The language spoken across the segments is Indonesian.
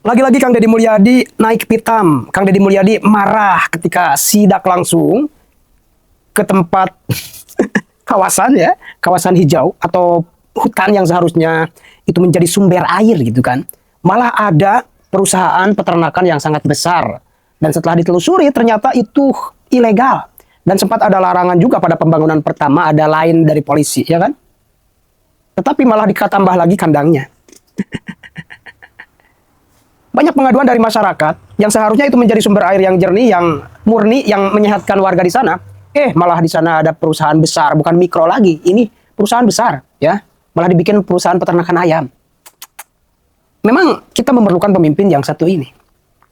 Lagi-lagi Kang Deddy Mulyadi naik pitam. Kang Deddy Mulyadi marah ketika sidak langsung ke tempat kawasan ya, kawasan hijau atau hutan yang seharusnya itu menjadi sumber air gitu kan. Malah ada perusahaan peternakan yang sangat besar. Dan setelah ditelusuri ternyata itu ilegal. Dan sempat ada larangan juga pada pembangunan pertama, ada lain dari polisi, ya kan? Tetapi malah ditambah lagi kandangnya. Banyak pengaduan dari masyarakat yang seharusnya itu menjadi sumber air yang jernih, yang murni, yang menyehatkan warga di sana. Malah di sana ada perusahaan besar, bukan mikro lagi. Ini perusahaan besar, ya. Malah dibikin perusahaan peternakan ayam. Memang kita memerlukan pemimpin yang satu ini.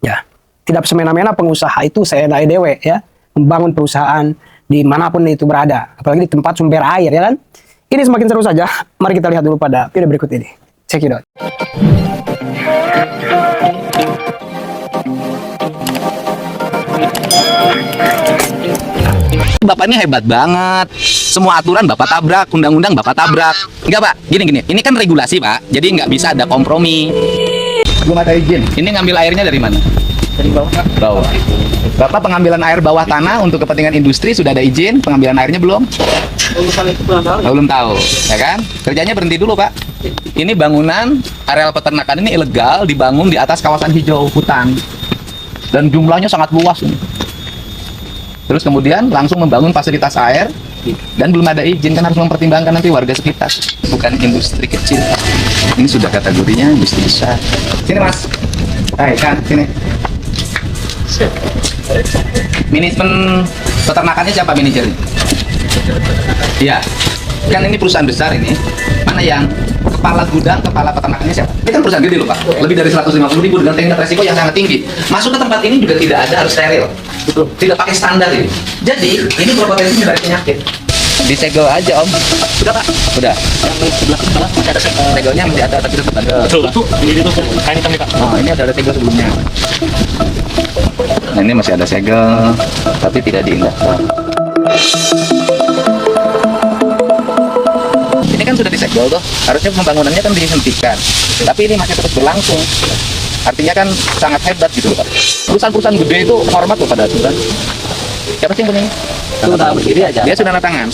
Ya, tidak semena-mena pengusaha itu seenak dewe, ya. Membangun perusahaan dimanapun itu berada. Apalagi di tempat sumber air, ya kan. Ini semakin seru saja. Mari kita lihat dulu pada video berikut ini. Check it out. Bapak ini hebat banget. Semua aturan Bapak tabrak, undang-undang Bapak tabrak. Enggak Pak, gini. Ini kan regulasi Pak, jadi nggak bisa ada kompromi. Belum ada izin. Ini ngambil airnya dari mana? Dari bawah. Bawah. Bapak pengambilan air bawah tanah untuk kepentingan industri sudah ada izin, pengambilan airnya belum? Belum tahu, ya kan? Kerjanya berhenti dulu Pak. Ini bangunan areal peternakan ini ilegal dibangun di atas kawasan hijau hutan. Dan jumlahnya sangat luas ini. Terus kemudian langsung membangun fasilitas air dan belum ada izin, kan harus mempertimbangkan nanti warga sekitar, bukan industri kecil. Ini sudah kategorinya industri besar. Sini Mas. Hai kan, sini. Manajemen peternakannya siapa manajernya? Iya. Kan ini perusahaan besar ini. Mana yang kepala gudang, kepala peternakannya siapa? Ini kan perusahaan gede loh Pak. Lebih dari 150.000 dengan tingkat resiko yang sangat tinggi. Masuk ke tempat ini juga tidak ada, harus steril. Tidak pakai standar ini. Jadi ini berpotensi dari penyakit. Disegel aja Om. Sudah Pak? Sudah. Yang sebelah masih ada segelnya, masih ada tapi tetap ada. Betul. Ini tuh kain hitam nih Pak. Oh, ini ada segel sebelumnya. Nah, ini masih ada segel tapi tidak diindahkan. Ini kan sudah disegel tuh. Harusnya pembangunannya kan dihentikan. Tapi ini masih terus berlangsung. Artinya kan sangat hebat gitu loh Pak. Perusahaan-perusahaan gede itu hormat loh pada aturan. Siapa sih yang punya ini? Sudah berdiri aja. Dia sudah tanda tangan.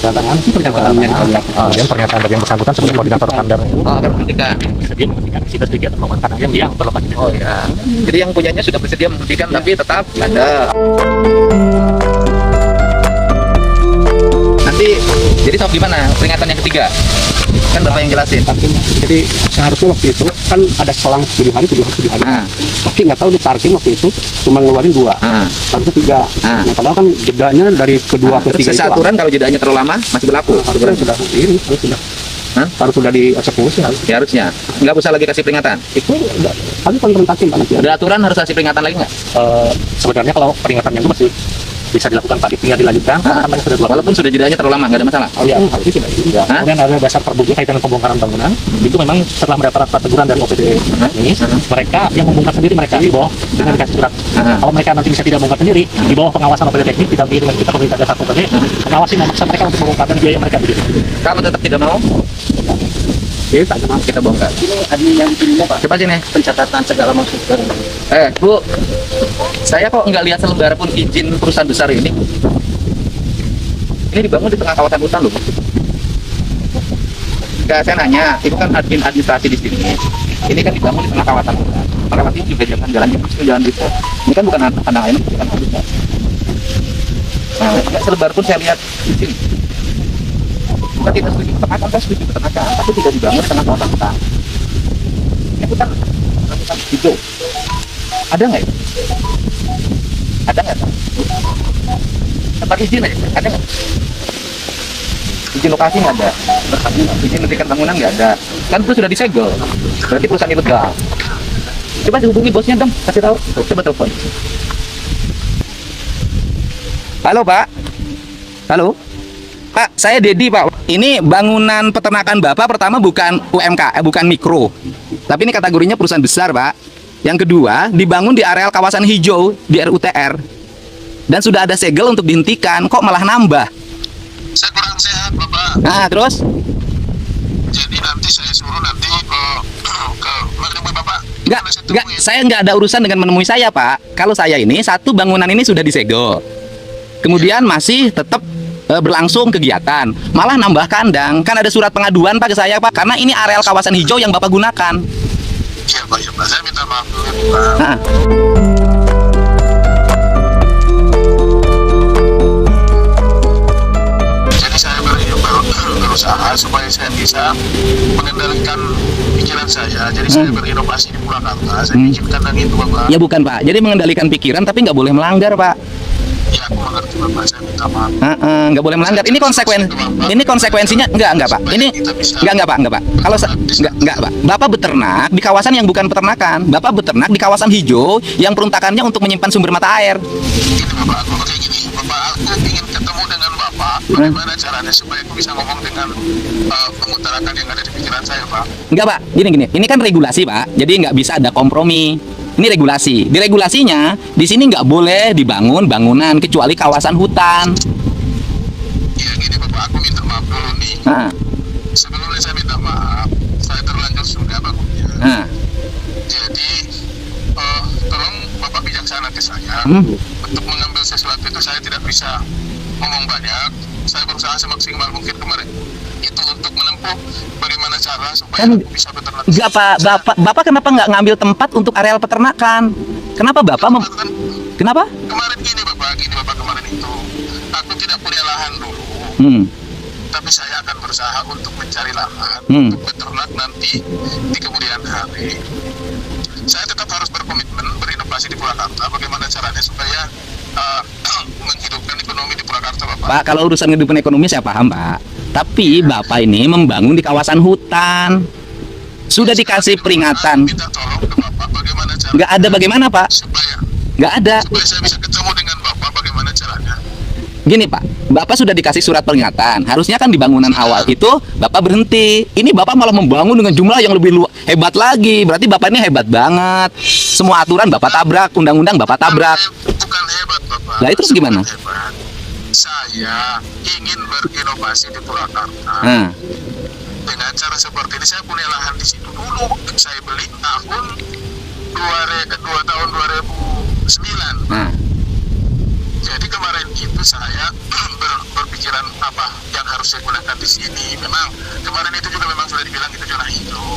Tangan pernyataan yang pernyataan dari yang bersangkutan sebagai koordinator Pemdar. Oh, akan menghentikan. Dia menghentikan kita sedikit mengamankan ayam yang terlepas di Oh ya. Jadi yang punyanya sudah bersedia menghentikan tapi tetap ada. Nanti jadi soal gimana? Peringatan yang ketiga. Kan Bapak yang jelasin. Jadi seharusnya waktu itu kan ada selang 7 hari. Tapi nggak tahu di parking waktu itu cuma ngeluarin 2. Harusnya 3. Nah, padahal kan jedanya dari kedua ke 3 itu. Aturan kalau jedanya terlalu lama masih berlaku. Harusnya sudah ini harus sudah dieksekusi Ya harusnya. Nggak usah lagi kasih peringatan. Itu harus konfrontatif Pak nanti. Ada aturan harus kasih peringatan lagi nggak? Sebenarnya kalau peringatannya itu masih bisa dilakukan Pak, tinggal dilanjutkan. Walaupun sudah jedanya terlalu lama, nggak ada masalah. Oh iya, itu tidak. Kemudian ada dasar terbukti kaitan dengan pembongkaran bangunan. Itu memang setelah mendapat teguran dari OPD ini, mereka yang membongkar sendiri mereka di bawah dengan dikasih surat. Kalau mereka nanti bisa tidak bongkar sendiri, di bawah pengawasan OPD teknik, didampingi dengan kita pemerintah dasar OPD, mengawasi memaksa mereka untuk membongkar dan biaya mereka begitu. Kalau tetap tidak mau, kita bongkar. Ini admin yang pilihnya Pak. Coba sini. Pencatatan segala masukan. Bu, saya kok nggak lihat selembar pun izin perusahaan besar ini. Ini dibangun di tengah kawasan hutan loh. Nggak, saya nanya, itu kan admin administrasi di sini. Ini kan dibangun di tengah kawasan hutan. Melewati juga jangan jalan itu. Ini kan bukan kandang ayam, bukan hutan. Nah, nggak selembar pun saya lihat di sini. Kita tidak setuju peternakan, saya setuju peternakan, tapi tidak dibangun di tengah kawasan hutan. Ini hutan hijau. Ada nggak ya? Ada nggak? Tempat izin aja, ada nggak? Izin lokasi nggak ada. Izin mendirikan bangunan nggak ada. Kan itu sudah disegel. Berarti perusahaan ilegal. Coba dihubungi bosnya dong, kasih tahu. Coba telepon. Halo Pak. Halo. Pak, saya Dedi Pak. Ini bangunan peternakan Bapak pertama bukan UMK, bukan mikro. Tapi ini kategorinya perusahaan besar Pak. Yang kedua, dibangun di areal kawasan hijau di RUTR. Dan sudah ada segel untuk dihentikan, kok malah nambah? Saya kurang sehat Bapak. Nah, terus? Jadi nanti saya suruh nanti ke menemui Bapak. Enggak. Saya Enggak, saya nggak ada urusan dengan menemui saya, Pak. Kalau saya ini satu bangunan ini sudah disegel, kemudian masih tetap berlangsung kegiatan, malah nambah kandang. Kan ada surat pengaduan Pak ke saya Pak, karena ini areal kawasan hijau yang Bapak gunakan. Iya Pak, ya Pak. Saya minta maaf dulu nih, Pak. Nah, Jadi saya berusaha supaya saya bisa mengendalikan pikiran saya. Jadi saya berinovasi di Purwakarta. Saya bikin kandang itu Bapak. ya bukan Pak. Jadi mengendalikan pikiran tapi nggak boleh melanggar Pak. Ya aku mengerti Bapak. Saya minta maaf. Nggak boleh melanggar. Ini konsekuensinya enggak Pak. Ini enggak Pak. Kalau enggak Pak. Bapak beternak di kawasan yang bukan peternakan. Bapak beternak di kawasan hijau yang peruntakannya untuk menyimpan sumber mata air. Gini Bapak, aku kayak gini. Bapak, aku ingin ketemu dengan Bapak. Bagaimana caranya supaya aku bisa ngomong dengan pengutarakan yang ada di pikiran saya Pak. Enggak Pak. Gini. Ini kan regulasi Pak. Jadi nggak bisa ada kompromi. Ini regulasi. Di regulasinya di sini nggak boleh dibangun bangunan kecuali kawasan hutan. Ya gini Bapak, aku minta maaf dulu nih. Nah, Sebelumnya saya minta maaf. Saya terlanjur sudah Bapak. nah. Jadi tolong Bapak bijaksana ke saya. Untuk mengambil sesuatu itu saya tidak bisa ngomong banyak. Saya berusaha semaksimal mungkin kemarin itu untuk menempuh bagaimana cara supaya Kan- aku bisa beternak. Enggak Pak. Bapak kenapa nggak ngambil tempat untuk areal peternakan? Kenapa Bapak Kan Kenapa? kemarin gini Bapak kemarin itu aku tidak punya lahan dulu, tapi saya akan berusaha untuk mencari lahan untuk beternak nanti di kemudian hari. Saya tetap harus berkomitmen berinovasi di Purwakarta. Bagaimana caranya supaya menghidupkan ekonomi di Purwakarta, Bapak? Pak, kalau urusan kehidupan ekonomi saya paham Pak. Tapi Bapak ini membangun di kawasan hutan. Sudah dikasih peringatan. Minta tolong ke Bapak bagaimana caranya Nggak ada bagaimana Pak? supaya Nggak ada. saya bisa ketemu dengan Bapak bagaimana caranya. Gini Pak, Bapak sudah dikasih surat peringatan. Harusnya kan di bangunan awal itu Bapak berhenti. Ini Bapak malah membangun dengan jumlah yang lebih hebat lagi. Berarti Bapak ini hebat banget. Semua aturan Bapak tabrak, undang-undang Bapak tabrak. Bukan hebat Bapak. Lah, itu terus gimana? Bukan hebat. Saya ingin berinovasi di Purwakarta. Nah, Dengan cara seperti ini saya punya lahan di situ dulu. Saya beli tahun 2009. nah. Jadi kemarin itu saya berpikiran apa yang harus saya gunakan di sini. Memang kemarin itu juga memang sudah dibilang itu zona hijau.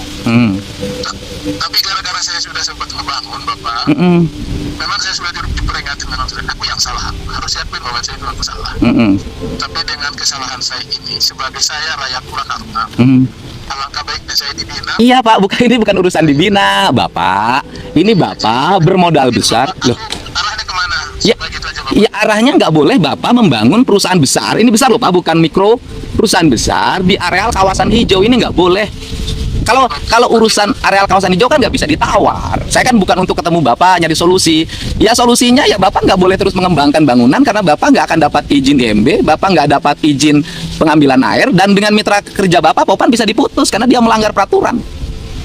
Tapi gara-gara saya sudah sempat membangun Bapak, memang saya sudah diperingati memang sudah aku yang salah. Harus saya akui bahwa saya itu aku salah. Tapi dengan kesalahan saya ini sebagai saya rakyat Purwakarta, alangkah baiknya saya dibina. Iya Pak, ini bukan urusan dibina, Bapak. Ini Bapak bermodal besar. Loh, Arahnya kemana? Ya, Supaya gitu aja Bapak. ya arahnya nggak boleh Bapak membangun perusahaan besar. Ini besar loh Pak, bukan mikro. Perusahaan besar di areal kawasan hijau ini nggak boleh. Kalau urusan areal kawasan hijau kan nggak bisa ditawar. Saya kan bukan untuk ketemu Bapak nyari solusi. Ya solusinya ya Bapak nggak boleh terus mengembangkan bangunan karena Bapak nggak akan dapat izin IMB, Bapak nggak dapat izin pengambilan air, dan dengan mitra kerja Bapak, Popan bisa diputus karena dia melanggar peraturan.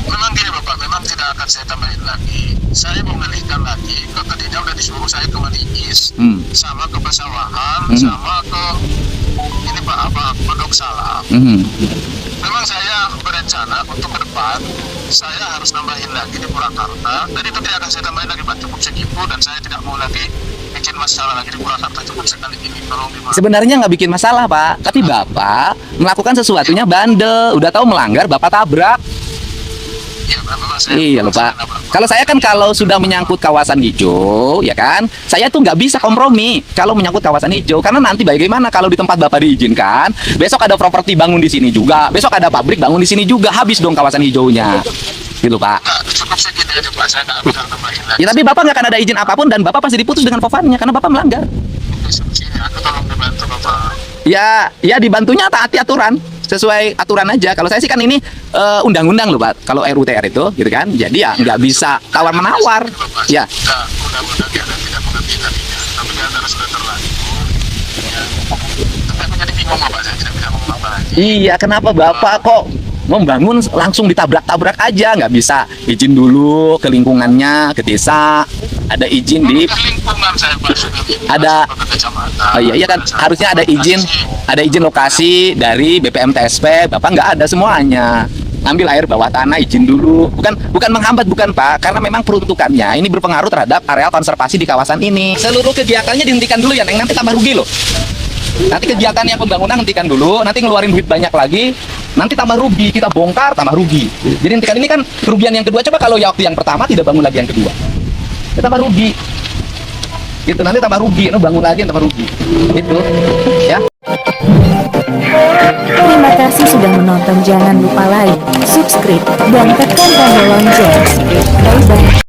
Memang gini Bapak, memang tidak akan saya tambahin lagi. Saya mau mengalihkan lagi. Kalau tadinya udah disuruh saya ke Maligis, sama ke Pesawahan, sama ke ini Pak Pondok Salam. Memang saya berencana untuk ke depan saya harus nambahin lagi di Purwakarta. Dan itu tidak akan saya tambahin lagi Pak, cukup segitu, dan saya tidak mau lagi bikin masalah lagi di Purwakarta. Cukup sekali ini, tolong dimaafkan. Sebenarnya nggak bikin masalah Pak, tapi Bapak melakukan sesuatunya bandel. Udah tahu melanggar, Bapak tabrak. Iya, memang saya Iya loh Pak. Kalau saya kan kalau sudah menyangkut kawasan hijau, ya kan, saya tuh nggak bisa kompromi kalau menyangkut kawasan hijau, karena nanti bagaimana kalau di tempat Bapak diizinkan, besok ada properti bangun di sini juga, besok ada pabrik bangun di sini juga, habis dong kawasan hijaunya, gitu Pak. Nah, cukup segini aja Pak, saya nggak bisa tambahin lagi. Ya tapi Bapak nggak akan ada izin apapun dan Bapak pasti diputus dengan Povannya karena Bapak melanggar. Sini aku tolong dibantu Bapak. Ya dibantunya taati aturan, sesuai aturan aja. Kalau saya sih kan ini undang-undang loh Pak. Kalau RUTR itu, gitu kan. Jadi ya nggak bisa tawar menawar. Ya. Nah, undang-undang yang tidak mengerti tadinya, tapi karena sudah terlanjur. Ya. Tapi aku jadi bingung Bapak, saya tidak bisa ngomong apa lagi. Iya, kenapa Bapak kok membangun langsung ditabrak-tabrak aja? Nggak bisa izin dulu ke lingkungannya, ke desa. Ada izin di Ke lingkungan saya Pak, sudah minta Ada- ke kecamatan. Oh iya kan harusnya ada izin lokasi dari BPM TSP. Bapak nggak ada semuanya. ambil air bawah tanah, izin dulu. Bukan menghambat, bukan Pak, karena memang peruntukannya ini berpengaruh terhadap areal konservasi di kawasan ini. Seluruh kegiatannya dihentikan dulu ya, Neng, nanti tambah rugi loh. Nanti kegiatan yang pembangunan hentikan dulu, nanti ngeluarin duit banyak lagi, nanti tambah rugi, kita bongkar tambah rugi. Jadi hentikan, ini kan kerugian yang kedua. Coba kalau waktu yang pertama tidak bangun lagi yang kedua, kita tambah rugi. Gitu, nanti tambah rugi, bangun lagi tambah rugi. Itu, ya. Terima kasih sudah menonton. Jangan lupa like, subscribe, dan tekan tombol lonceng. Bye-bye.